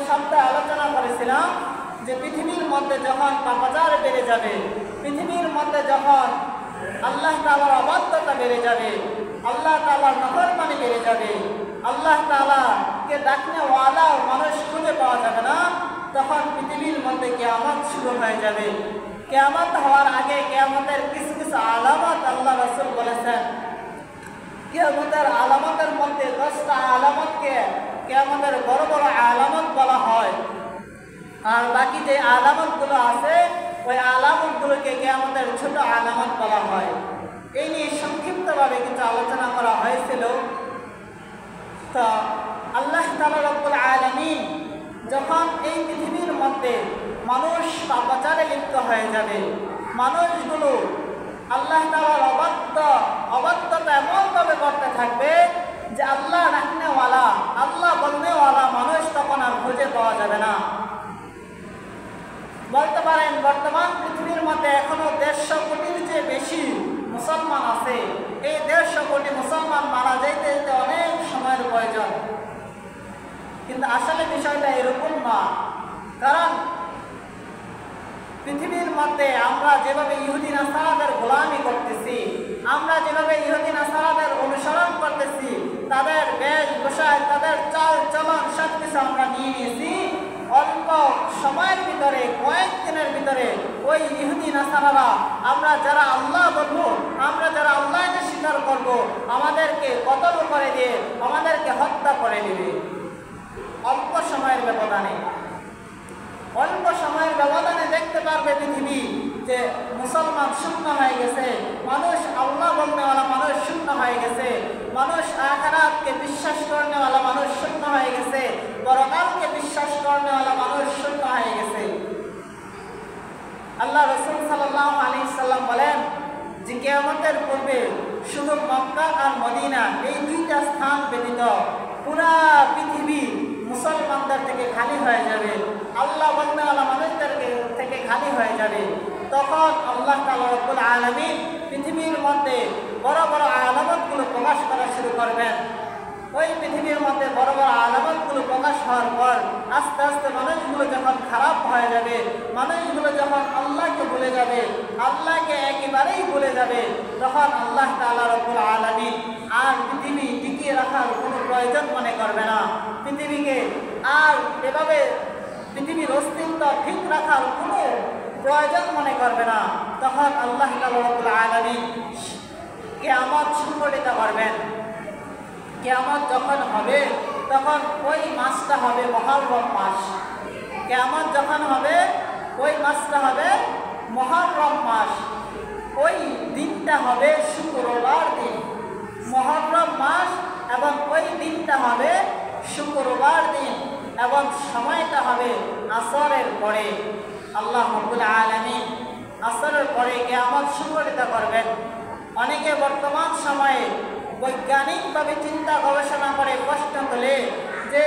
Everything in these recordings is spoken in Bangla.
সপ্তাহে আলোচনা করেছিলাম যে পৃথিবীর মধ্যে যখন পাপাচার বেড়ে যাবে, পৃথিবীর মধ্যে যখন আল্লাহ তাআলার অবাধ্যতা বেড়ে যাবে, আল্লাহ তাআলার নাফরমানি বেড়ে যাবে, আল্লাহ তাআলাকে ডাকনে ওয়ালা মানুষ খুঁজে পাওয়া যাবে না, তখন পৃথিবীর মধ্যে কিয়ামত শুরু হয়ে যাবে। কিয়ামত হওয়ার আগে কিয়ামতের কিছু কিছু আলামত আল্লাহ রাসূল বলেছেন। কিয়ামতের আলামতের মধ্যে 10টা আলামতকে কিয়ামতের বড় বড় আলামত বলা হয়, আর বাকি যে আলামতগুলো আছে ওই আলামতগুলোকে কিয়ামতের ছোট আলামত বলা হয়। এই নিয়ে সংক্ষিপ্তভাবে কিছু আলোচনা করা হয়েছিল। তো আল্লাহ তাআলা রব্বুল আলামিন যখন এই পৃথিবীর মধ্যে মানুষ পাপাচারে লিপ্ত হয়ে যাবে, মানুষগুলো আল্লাহ তাআলার অবাধ্যতা এমনভাবে করতে থাকবে যে আল্লাহ ডাকনেওয়ালা, আল্লাহ বলনেওয়ালা মানুষ তখন আর খুঁজে পাওয়া যাবে না। বলতে পারেন বর্তমান পৃথিবীর মধ্যে এখনো 150 কোটির চেয়ে বেশি মুসলমান আছে। এই 150 কোটি মুসলমান মারা যাইতে যেতে অনেক সময়ের প্রয়োজন, কিন্তু আসলে বিষয়টা এরকম না। কারণ পৃথিবীর মধ্যে আমরা যেভাবে ইহুদি নাসারাদের গোলামি করতেছি, আমরা যেভাবে ইহুদি নাসারাদের অনুসরণ করতেছি, তাদের বেশভূষায়, তাদের চাল চলন সবকিছু আমরা নিয়ে নিয়েছি। অল্প সময়ের ভিতরে, কয়েকদিনের ভিতরে ওই ইহুদি নাসারারা আমরা যারা আল্লাহ বলবো, আমরা যারা আল্লাহকে স্বীকার করব, আমাদেরকে কতল করে দিয়ে আমাদেরকে হত্যা করে দিবে। অল্প সময়ের ব্যবধানে দেখতে পারবে পৃথিবী যে মুসলমান শূন্য হয়ে গেছে, মানুষ আল্লাহ বলনেওয়ালা মানুষ শূন্য হয়ে গেছে, মানুষ আখিরাতকে বিশ্বাস করনেওয়ালা মানুষ শূন্য হয়ে গেছে, পরকালকে বিশ্বাস করনেওয়ালা মানুষ শূন্য হয়ে গেছে। আল্লাহ রাসূল সাল্লাল্লাহু আলাইহি সাল্লাম বলেন যে কিয়ামতের পূর্বে শুধু মক্কা আর মদিনা এই দুইটা স্থান ব্যতীত পুরা পৃথিবী মুসলমানদের থেকে খালি হয়ে যাবে, আল্লাহ বলনেওয়ালা মানুষদের থেকে খালি হয়ে যাবে। তখন আল্লাহ তাআলা রব্বুল আলামিন পৃথিবীর মধ্যে বড় বড় আলামতগুলো প্রকাশ করা শুরু করবেন। ওই পৃথিবীর মধ্যে বড় বড় আলামতগুলো প্রকাশ হওয়ার পর আস্তে আস্তে মানুষগুলো যখন খারাপ হয়ে যাবে, মানুষগুলো যখন আল্লাহকে ভুলে যাবে, আল্লাহকে একেবারেই ভুলে যাবে, তখন আল্লাহ তাআলা রব্বুল আলামিন আর পৃথিবী টিকিয়ে রাখার কোনো প্রয়োজন মনে করবে না। পৃথিবীকে আর এভাবে পৃথিবীর অস্তিত্ব ঠিক রাখার কোনো প্রয়োজন মনে করবে না। তখন আল্লাহ তাআলা রব্বুল আলামিন কিয়ামত সংঘটিত করবেন। কিয়ামত যখন হবে তখন ওই মাসটা হবে মুহররম মাস। কিয়ামত যখন হবে ওই মাসটা হবে মুহররম মাস। ওই দিনটা হবে শুক্রবার দিন, মুহররম মাস, এবং ওই দিনটা হবে শুক্রবার দিন, এবং সময়টা হবে আসরের পরে। আল্লাহ রাব্বুল আলামিন আসরের পরে কিয়ামত সংঘটিত করবেন। অনেকে বর্তমান সময়ে বৈজ্ঞানিকভাবে চিন্তা গবেষণা করে প্রশ্ন তোলে যে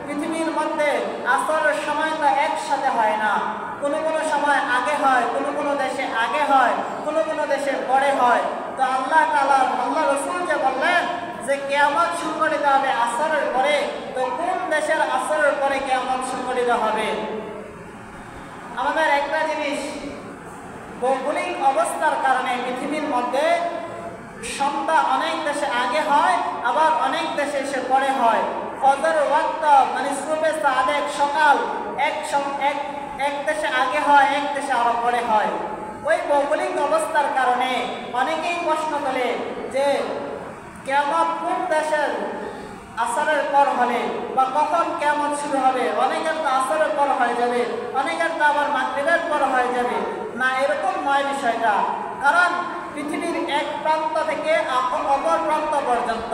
পৃথিবীর মধ্যে আসরের সময়টা একসাথে হয় না, কোনো কোনো সময় আগে হয়, কোনো কোনো দেশে আগে হয়, কোনো কোনো দেশে পরে হয়। তো আল্লাহ রাসূল যে বললেন যে কিয়ামত সংঘটিত হবে আসরের পরে, তো কোন দেশের আসরের পরে কিয়ামত সংঘটিত হবে? আমাদের একটা জিনিস, ভৌগোলিক অবস্থার কারণে পৃথিবীর মধ্যে সন্ধ্যা অনেক দেশে আগে হয়, আবার অনেক দেশে এসে পরে হয়। ফজর ওয়াক্ত মানে সুবহে সাদেক সকাল এক দেশে আগে হয়, এক দেশে আরো পরে হয়। ওই ভৌগোলিক অবস্থার কারণে অনেকেই প্রশ্ন তোলে যে কিয়ামত কোন দেশের আসরের পর হবে বা কখন কিয়ামত শুরু হবে। অনেকের তো আসরের পর হয়ে যাবে, অনেকের তো আবার মাগরিবের পর হয়ে যাবে। না, এরকম নয় বিষয়টা। কারণ পৃথিবীর এক প্রান্ত থেকে অপর প্রান্ত পর্যন্ত,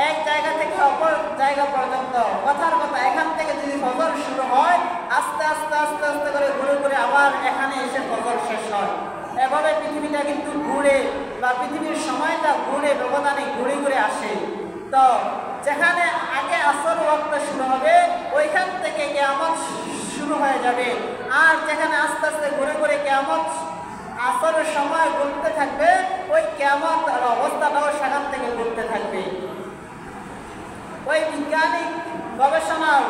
এক জায়গা থেকে অপর জায়গা পর্যন্ত, কথার কথা এখান থেকে যদি ফজর শুরু হয়, আস্তে আস্তে আস্তে আস্তে করে ঘুরে ঘুরে আবার এখানে এসে ফজর শেষ হয়। এভাবে পৃথিবীটা কিন্তু ঘুরে, বা পৃথিবীর সময়টা ঘুরে ব্যবধানে ঘুরে ঘুরে আসে। তো যেখানে আগে আসর ওয়াক্ত শুরু হবে ওইখান থেকে কিয়ামত শুরু হয়ে যাবে, আর যেখানে আস্তে আস্তে ঘুরে ঘুরে কিয়ামত আসরের সময় ঘুরতে থাকবে, ওই কিয়ামতের অবস্থাটাও সেখান থেকে ঘুরতে থাকবে। ওই বিজ্ঞানিক গবেষণার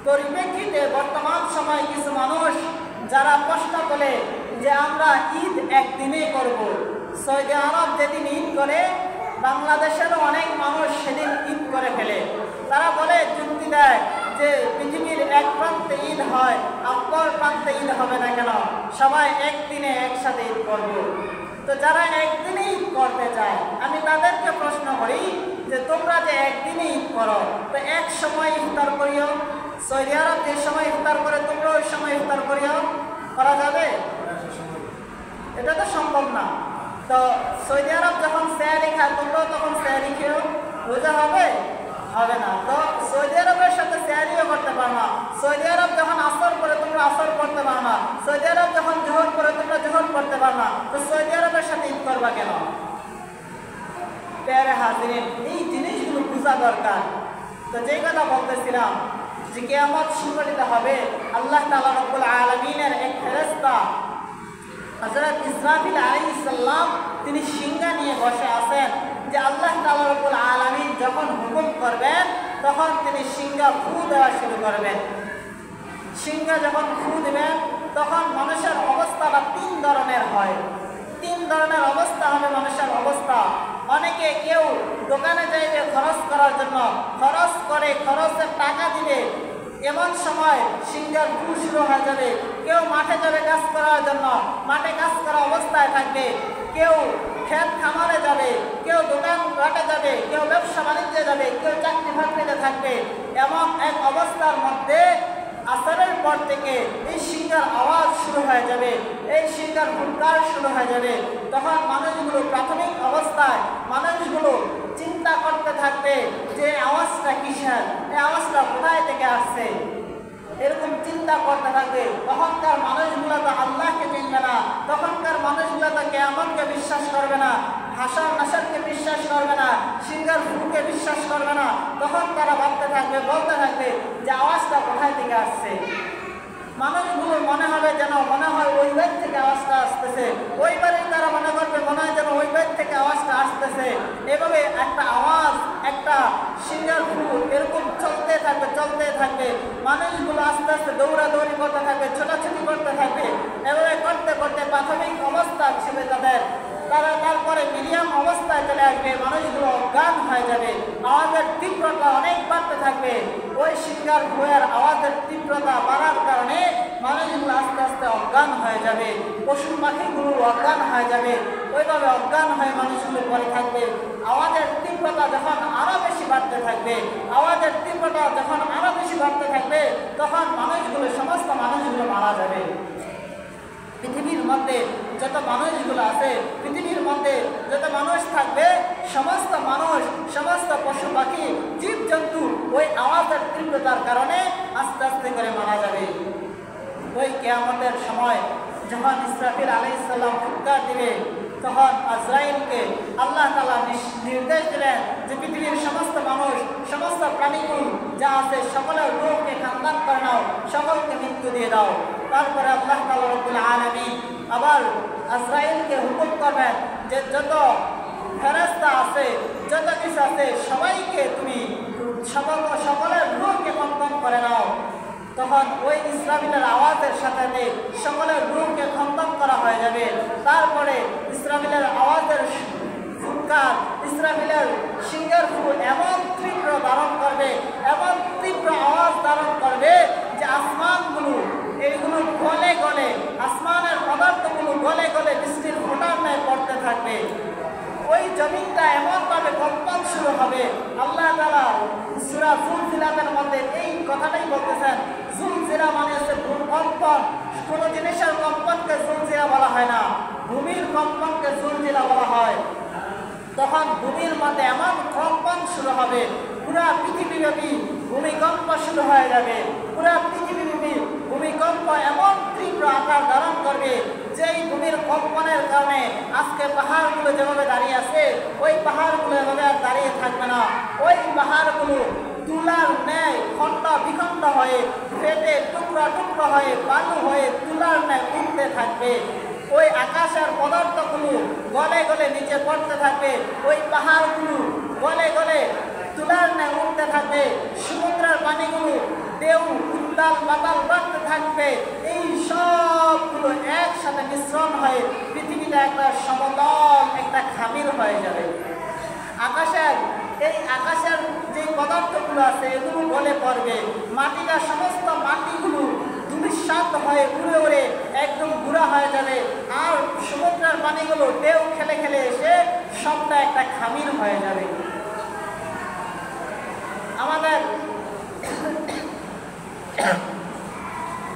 পরিপ্রেক্ষিতে বর্তমান সময়ে কিছু মানুষ যারা প্রশ্ন করে যে আমরা ঈদ একদিনেই করব। সৌদি আরব যেদিন ঈদ করে বাংলাদেশেরও অনেক মানুষ সেদিন ঈদ করে ফেলে। তারা বলে, যুক্তি দেয় যে পৃথিবীর এক প্রান্তে ঈদ হয়, অপর প্রান্তে ঈদ হবে না কেন, সবাই একদিনে একসাথে ঈদ করব। তো যারা একদিনে ঈদ করতে চায় আমি তাদেরকে প্রশ্ন করি যে তোমরা যে একদিনে ঈদ করো, তো এক সময় ইফতার করিও। সৌদি আরব যে সময় ইফতার করে তোমরা ওই সময় ইফতার করিও, করা যাবে? এটা তো সম্ভব না। তো সৌদি আরব যখন সেহরি খায় তোমরাও তখন সেহরি খেয়েও, রোজা হবে? হবে না। তো সৌদি আরবের সাথে সেহরিও করতে পারো না। সৌদি আরব যখন আসর করে তোমরা আসর করতে পারো না। সৌদি আরব যখন জোহর করে তোমরা জোহর করতে পারো না। তো সৌদি আরবের সাথে ঈদ করবা কেন? প্যারে হাজিরিন, এই জিনিসগুলো বোঝা দরকার। তো যে কথা বলতেছিলাম যে কিয়ামত সংঘটিত হবে, আল্লাহ তাআলা রব্বুল আলামিনের এক ফেরেশতা হযরত ইসরাফিল আলাইহিস সালাম তিনি সিংহা নিয়ে বসে আছেন যে আল্লাহ তাআলা রব্বুল আলামিন যখন হুকুম করবেন তখন তিনি সিংহা ফু দেওয়া শুরু করবেন। সিংহা যখন ফু দিবেন তখন মানুষের অবস্থাটা তিন ধরনের হয়। তিন ধরনের অবস্থা হবে মানুষের অবস্থা। অনেকে কেউ দোকানে যাইবে খরচ করার জন্য, খরচ করে খরচের টাকা দিবে, এমন সময় সিংহার ফু শুরু হয়ে যাবে। কেউ মাঠে যাবে কাজ করার জন্য, মাঠে কাজ করা অবস্থায় থাকবে। কেউ ক্ষেত খামারে যাবে, কেউ দোকান ঘাটে যাবে, কেউ ব্যবসা বাণিজ্যে যাবে, কেউ চাকরি বাকরিতে থাকবে। এমন এক অবস্থার মধ্যে আসরের পর থেকে এই সিংহার আওয়াজ শুরু হয়ে যাবে, এই সিংহার হুঙ্কার শুরু হয়ে যাবে। তখন মানুষগুলো প্রাথমিক অবস্থায় মানুষগুলো চিন্তা করতে থাকবে যে আওয়াজটা কিসের, এই আওয়াজটা কোথায় থেকে আসছে, এরকম চিন্তা করতে থাকবে। তখনকার মানুষগুলো তো আল্লাহকে চিনবে না, তখনকার মানুষগুলো তো কিয়ামতকে বিশ্বাস করবে না, হাসর নাসরকে বিশ্বাস করবে না, সিংহার ফুকে বিশ্বাস করবে না। তখন তারা ভাবতে থাকবে, বলতে থাকবে যে আওয়াজটা কোথায় থেকে আসছে। মানুষগুলো মনে হবে যেন মনে হয় ওই বাইর থেকে আওয়াজটা আসতেছে, ওই বাড়ি তারা মনে করবে মনে হয় যেন ওই বাইর থেকে আওয়াজটা আসতেছে। এভাবে একটা আওয়াজ, একটা সিংহার ফু এরকম চলতে থাকবে। মানুষগুলো আস্তে আস্তে দৌড়াদৌড়ি করতে থাকবে, ছোটাছুটি করতে থাকবে। এভাবে করতে করতে প্রাথমিক অবস্থা ছিল তারা তারপরে মিডিয়াম অবস্থায় চলে আসবে, মানুষগুলো অজ্ঞান হয়ে যাবে। আওয়াজের তীব্রতা অনেক বাড়তে থাকবে। ওই সিংহার ফুয়ের আওয়াজের তীব্রতা বাড়ার কারণে মানুষগুলো আস্তে আস্তে অজ্ঞান হয়ে যাবে, পশু পাখিগুলো অজ্ঞান হয়ে যাবে। ওইভাবে অজ্ঞান হয়ে মানুষগুলো পড়ে থাকবে। আওয়াজের তীব্রতা যখন আরো বেশি বাড়তে থাকবে, আওয়াজের তীব্রতা যখন আরো বেশি বাড়তে থাকবে, তখন সমস্ত মানুষগুলো মারা যাবে। পৃথিবীর মধ্যে যত মানুষগুলো আছে, পৃথিবীর মধ্যে যত মানুষ থাকবে, সমস্ত মানুষ, সমস্ত পশু পাখি, জীবজন্তু ওই আওয়াজের তীব্রতার কারণে আস্তে আস্তে করে মারা যাবে। ওই কিয়ামতের সময় যখন ইসরাফিল আলাইহিস সালাম ফুৎকার দিবে, তখন আজরাইলকে আল্লাহ তাআলা নির্দেশ দিলেন যে পৃথিবীর সমস্ত মানুষ, সমস্ত প্রাণীকুল যা আছে সকলের রূহকে খানদান করে নাও, সকলকে মৃত্যু দিয়ে দাও। তারপরে আল্লাহ তাআলা রব্বুল আলামিন আবার আজরাইলকে হুকুম করবেন যে যত ফেরেশতা আছে, যত কিছু আছে, সবাইকে তুমি সকলের রূহকে খতম করে নাও। তখন ওই ইসরাফিলের আওয়াজের সাথে সকলের রূহকে খতম করা হয়ে যাবে। তারপরে ইসরাফিলের আওয়াজের ফুৎকার, ইসরাফিলের সিংহের ফু এমন তীব্র ধারণ করবে, এমন তীব্র আওয়াজ ধারণ করবে যে আসমানগুলো এইগুলো গলে গলে, আসমানের পদার্থগুলো গলে গলে বৃষ্টির ফোঁটার ন্যায় পড়তে থাকবে। ওই জমিনটা এমনভাবে কম্পন শুরু হবে। আল্লাহ তাআলা সূরা যুলজিলাতের মধ্যে এই কথাটাই বলতেছেন। যুলজিলা মানে হচ্ছে ভূকম্পন। কোনো জিনিসের কম্পনকে যুলজিলা বলা হয় না, ভূমির কম্পনকে যুলজিলা বলা হয়। তখন ভূমির মধ্যে এমন কম্পন শুরু হবে, পুরা পৃথিবীব্যাপী ভূমিকম্প শুরু হয়ে যাবে। পুরা পৃথিবীব্যাপী ভূমিকম্প এমন তীব্র আকার ধারণ করবে যে এই ভূমির কম্পনের কারণে আজকে পাহাড়গুলো যেভাবে দাঁড়িয়ে আছে, ওই পাহাড়গুলো এভাবে আর দাঁড়িয়ে থাকবে না। ওই পাহাড়গুলো তুলার ন্যায় খণ্ড বিখণ্ড হয়ে, ফেটে টুকরা টুকরা হয়ে, বালু হয়ে তুলার ন্যায় উঠতে থাকবে। ওই আকাশের পদার্থগুলো গলে গলে নিচে পড়তে থাকবে। ওই পাহাড়গুলো গলে গলে তুলার ন্যায় উঠতে থাকবে। সমুদ্রের পানিগুলো ঢেউ উতাল পাতাল বাড়তে থাকবে। এই সবগুলো একসাথে মিশ্রণ হয়ে পৃথিবীটা একটা সমতল একটা খামির হয়ে যাবে। আকাশের যে পদার্থগুলো আছে এগুলো গলে পড়বে, মাটিটা সমস্ত মাটিগুলো ধূলিসাৎ হয়ে উড়ে উড়ে একদম গুঁড়া হয়ে যাবে। আর সমুদ্রের পানিগুলো ঢেউ খেলে খেলে এসে সবটা একটা খামির হয়ে যাবে। আমাদের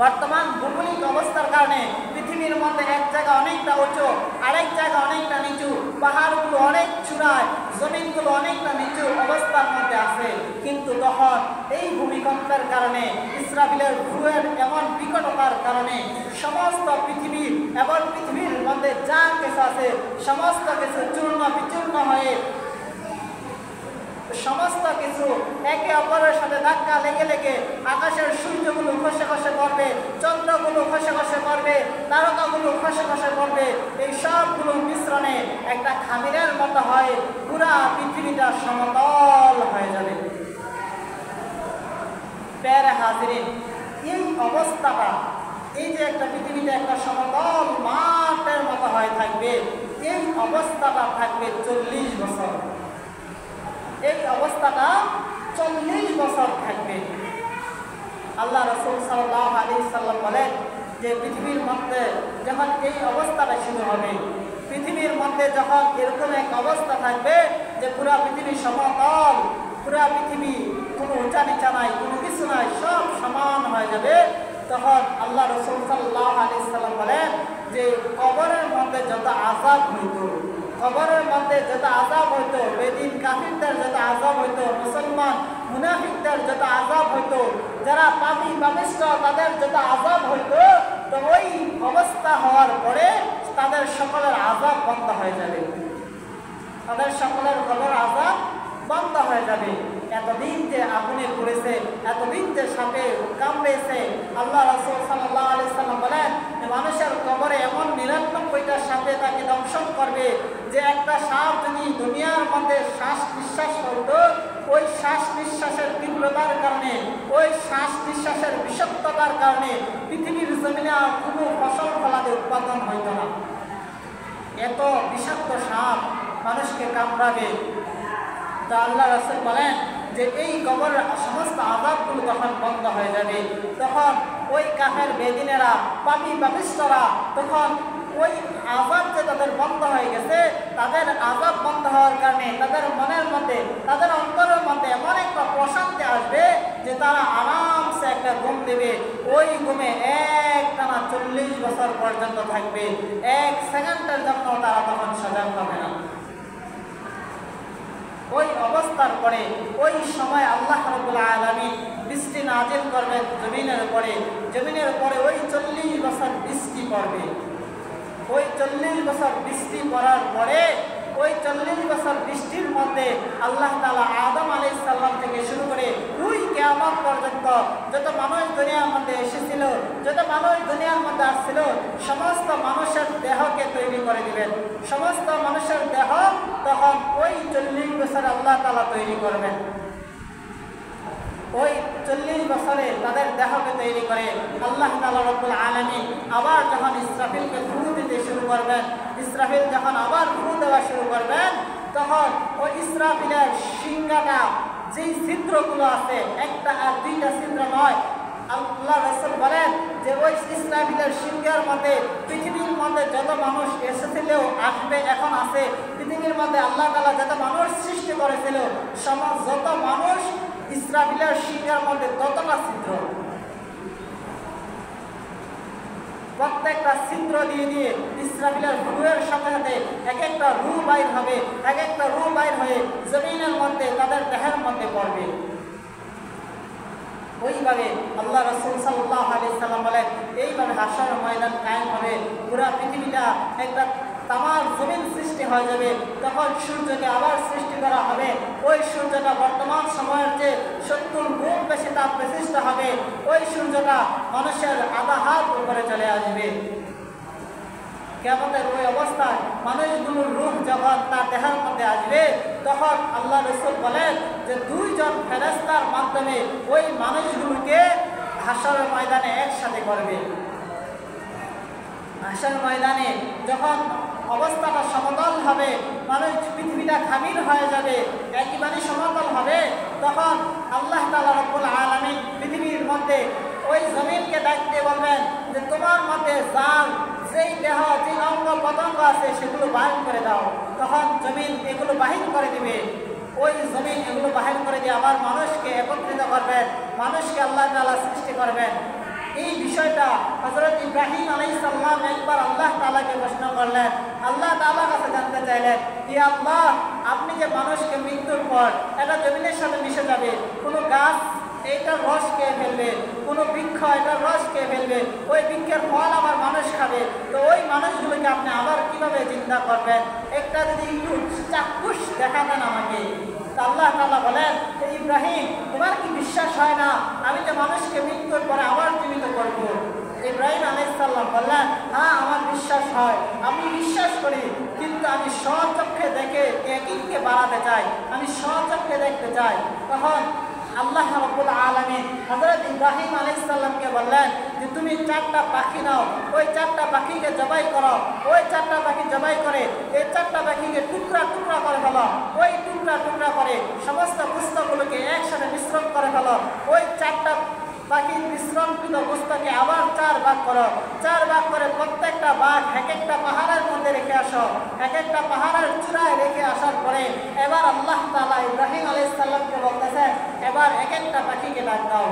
বর্তমান ভৌগোলিক অবস্থার কারণে পৃথিবীর মধ্যে এক জায়গা অনেকটা উঁচু, আরেক জায়গা অনেকটা নিচু, পাহাড়গুলো অনেক চূড়ায়, জমিনগুলো অনেকটা নিচু অবস্থার মধ্যে আছে। কিন্তু তখন এই ভূমিকম্পের কারণে, ইসরাফিলের ভুয়ের এমন বিকটতার কারণে সমস্ত পৃথিবী এবং পৃথিবীর মধ্যে যা কিছু আছে সমস্ত কিছু চূর্ণ বিচূর্ণ হয়ে সমস্ত কিছু একে অপরের সাথে ধাক্কা লেগে লেগে আকাশের সূর্যগুলো খসে খসে পড়বে, চন্দ্রগুলো খসে খসে পড়বে, তারকাগুলো খসে খসে পড়বে। এই সবগুলো মিশ্রণে একটা খামিরের মতো হয়, পুরা পৃথিবীটা সমতল হয়ে যাবে। প্যারে হাজিরিন, এই অবস্থাটা, এই যে একটা পৃথিবীটা একটা সমতল মাঠের মতো হয়ে থাকবে, এই অবস্থাটা থাকবে 40 বছর। এই অবস্থাটা 40 বছর থাকবে। আল্লাহ রাসূল সাল্লাল্লাহু আলাইহি সাল্লাম বলেন যে পৃথিবীর মধ্যে যখন এই অবস্থাটা শুরু হবে, পৃথিবীর মধ্যে যখন এরকম এক অবস্থা থাকবে যে পুরা পৃথিবী সমতল, পুরা পৃথিবী কোনো উঁচা নিচা নাই, কোনো কিছু নাই, সব সমান হয়ে যাবে, তখন আল্লাহ রাসূল সাল্লাল্লাহু আলাইহি সাল্লাম বলেন যে কবরের মধ্যে যত আযাব হইত, কবরের মধ্যে যত আযাব হইতো, বেদিন কাফিরদের যত আযাব হইতো, মুসলমান মুনাফিকদের যত আযাব হইতো, যারা পাপী পাপিষ্ঠ তাদের যত আযাব হইতো, তো ওই অবস্থা হওয়ার পরে তাদের সকলের আযাব বন্ধ হয়ে যাবে, তাদের সকলের কবর আযাব বন্ধ হয়ে যাবে। এতদিন যে আগুনে পড়েছে, এতদিন যে সাপে কামড়েছে, আল্লাহ রাসূল সাল্লাল্লাহু আলাইহি সাল্লাম বলেন মানুষের কবরে এমন 99টা সাপে তাকে দংশন করবে যে একটা সাপ যদি দুনিয়ার মধ্যে শ্বাস নিঃশ্বাস করতো, ওই শ্বাস নিঃশ্বাসের তীব্রতার কারণে, ওই শ্বাস নিঃশ্বাসের বিষাক্ততার কারণে পৃথিবীর জমিনে আর কোনো ফসল ফলাতে উৎপাদন হইত না। এত বিষাক্ত সাপ মানুষকে কামড়াবে। তা আল্লাহ রাসূল বলেন যে এই কবরের সমস্ত আযাবগুলো তখন বন্ধ হয়ে যাবে। তখন ওই কাফের বেদিনেরা, পাপী পাপিষ্ঠরা, তখন ওই আযাব যে তাদের বন্ধ হয়ে গেছে, তাদের আযাব বন্ধ হওয়ার কারণে তাদের মনের মধ্যে, তাদের অন্তরের মধ্যে এমন একটা প্রশান্তি আসবে যে তারা আরামসে একটা ঘুম দেবে। ওই ঘুমে একটানা 40 বছর পর্যন্ত থাকবে, এক সেকেন্ডের জন্য তারা তখন সজাগ হবে না। ওই অবস্থার পরে ওই সময় আল্লাহ রাব্বুল আলামিন বৃষ্টি নাজিল করবেন জমিনের উপরে, জমিনের উপরে ওই 40 বছর বৃষ্টি পড়বে। ওই 40 বছর বৃষ্টি পড়ার পরে ওই 40 বছর বৃষ্টির মধ্যে আল্লাহ তাআলা আদম আলাইহিস সালাম থেকে শুরু করে ওই কিয়ামত পর্যন্ত যত মানুষ দুনিয়ার মধ্যে এসেছিল, যত মানুষ দুনিয়ার মধ্যে আসছিল, সমস্ত মানুষের দেহকে তৈরি করে দিবেন। সমস্ত মানুষের দেহ তখন ওই 40 বছর আল্লাহ তাআলা তৈরি করবেন। ওই 40 বছরে তাদের দেহকে তৈরি করে আল্লাহ তাআলা রব্বুল আলামিন আবার যখন ইসরাফিলকে ফু দিতে শুরু করবেন, ইসরাফিল যখন আবার ফু দেওয়া শুরু করবেন, তখন ওই ইসরাফিলের শিঙ্গাটা যেই ছিদ্রগুলো আছে, একটা আর দুইটা ছিদ্র নয়, আল্লাহ রাসূল বলেন যে ওই ইসরাফিলের শিঙ্গার মধ্যে পৃথিবীর মধ্যে যত মানুষ এসেছিল, আসবে, এখন আছে, পৃথিবীর মধ্যে আল্লাহ তাআলা যত মানুষ সৃষ্টি করেছিল, যত মানুষ ইসরাফিলের শিঙ্গার মধ্যে ততটা ছিদ্র, প্রত্যেকটা ছিদ্র দিয়ে দিয়ে ইসরাফিলের রূহের সাথে সাথে এক একটা রূহ বাইর হবে, এক একটা রূহ বাইর হয়ে জমিনের মধ্যে তাদের দেহের মধ্যে পড়বে। ওইভাবে আল্লাহ রাসূল সাল্লাল্লাহু আলাইহি সাল্লাম বলেন এইভাবে হাশরের ময়দান কায়েম হবে, পুরা পৃথিবীটা একটা তামাম জমিন সৃষ্টি হয়ে যাবে। তখন সূর্যকে আবার সৃষ্টি করা হবে, ওই সূর্যটা বর্তমান সময়ের যে 70 গুণ বেশি তাপ বিশিষ্ট হবে। ওই সূর্যটা মানুষের আধা হাত উপরে চলে আসবে। কিয়ামতের ওই অবস্থায় মানুষগুলোর রূহ যখন তার দেহের মধ্যে আসবে, তখন আল্লাহ রাসূল বলেন যে 2 জন ফেরেশতার মাধ্যমে ওই মানুষগুলোকে হাশরের ময়দানে একসাথে করবে। হাশর ময়দানে যখন অবস্থাটা সমতল হবে, মানুষ পৃথিবীটা খামির হয়ে যাবে, একেবারে সমতল হবে, তখন আল্লাহ তাআলা রব্বুল আলামিন পৃথিবীর মধ্যে ওই জমিনকে ডাকতে বলবেন যে তোমার মধ্যে যার যেই দেহ যে অঙ্গ পতঙ্গ আছে সেগুলো বাহির করে দাও। তখন জমিন এগুলো বাহির করে দিবে। ওই জমিন এগুলো বাহির করে দিয়ে আবার মানুষকে একত্রিত করবেন, মানুষকে আল্লাহ তাআলা সৃষ্টি করবেন। এই বিষয়টা হযরত ইব্রাহিম আলাইহিস সালাম একবার আল্লাহ তাআলাকে প্রশ্ন করলেন, আল্লাহ তাআলার কাছে জানতে চাইলেন, ইয়া আল্লাহ, আপনি যে মানুষকে মৃত্যুর পর এটা জমিনের সাথে মিশে যাবে, কোনো গাছ এইটার রস খেয়ে ফেলবে, কোনো বৃক্ষ এটার রস খেয়ে ফেলবে, ওই বৃক্ষের ফল আবার মানুষ খাবে, তো ওই মানুষগুলোকে আপনি আবার কিভাবে চিন্তা করবেন? একটা যদি একটু চাক্ষুষ দেখাতেন আমাকে। আল্লাহ তাআলা বলেন, ইব্রাহিম, তোমার কি বিশ্বাস হয় না আমি যে মানুষকে মৃত্যুর পরে আবার জীবিত করব? ইব্রাহিম আলাইহিস সালাম বললেন, হ্যাঁ আমার বিশ্বাস হয়, আমি বিশ্বাস করি, কিন্তু আমি স্বচক্ষে দেখে ইয়াকিনকে বাড়াতে চাই, আমি স্বচক্ষে দেখতে চাই। তখন আল্লাহ রাব্বুল আলামিন হযরত ইব্রাহিম আলাইহিস সালামকে বললেন যে তুমি 4টা পাখি নাও, ওই 4টা পাখিকে জবাই করো, ওই 4টা পাখি জবাই করে এই 4টা পাখিকে টুকরা টুকরা করে ফেলো, ওই টুকরা টুকরা করে সমস্ত গোশতগুলোকে একসাথে মিশ্রণ করে ফেলো, ওই 4টা পাখির মিশ্রণকৃত গোশতকে আবার 4 ভাগ করো, 4 ভাগ করে প্রত্যেকটা ভাগ এক একটা পাহাড়ের মধ্যে রেখে আসো, এক একটা পাহাড়ের চূড়ায় রেখে আসার পরে এবার আল্লাহ তাআলা ইব্রাহিম আলাইহিস সালামকে বলতেছে, এবার এক একটা পাখিকে ডাক দাও।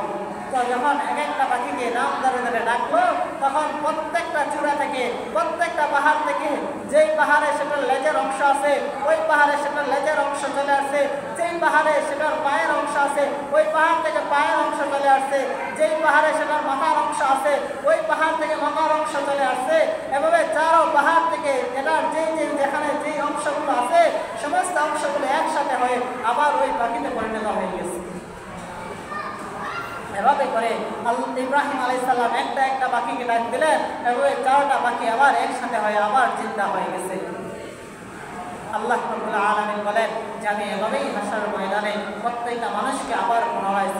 তো যখন এক একটা পাখিকে নাম ধরে ধরে ডাকলো, তখন প্রত্যেকটা চূড়া থেকে, প্রত্যেকটা পাহাড় থেকে, যেই পাহাড়ে সেটার লেজের অংশ আছে ওই পাহাড়ে সেটার লেজের অংশ চলে আসছে, যেই পাহাড়ে সেটার পায়ের অংশ আছে ওই পাহাড় থেকে পায়ের অংশ চলে আসছে, যেই পাহাড়ে সেটার মাথার অংশ আছে ওই পাহাড় থেকে মাথার অংশ চলে আসছে। এভাবে 4 পাহাড় থেকে এটার যেখানে যেই অংশগুলো আছে সমস্ত অংশগুলো একসাথে হয়ে আবার ওই পাখিতে পরিণত হয়ে গেছে। এভাবে করে ইব্রাহিম আলাইহিস সালাম একটা একটা পাখিকে ডাক দিলেন, এভাবে 4টা পাখি আবার একসাথে হয়ে আবার জিন্দা হয়ে গেছে। আল্লাহ রাব্বুল আলামিন বলেন যে আমি এভাবেই হাশর ময়দানে প্রত্যেকটা মানুষকে আবার পুনরায়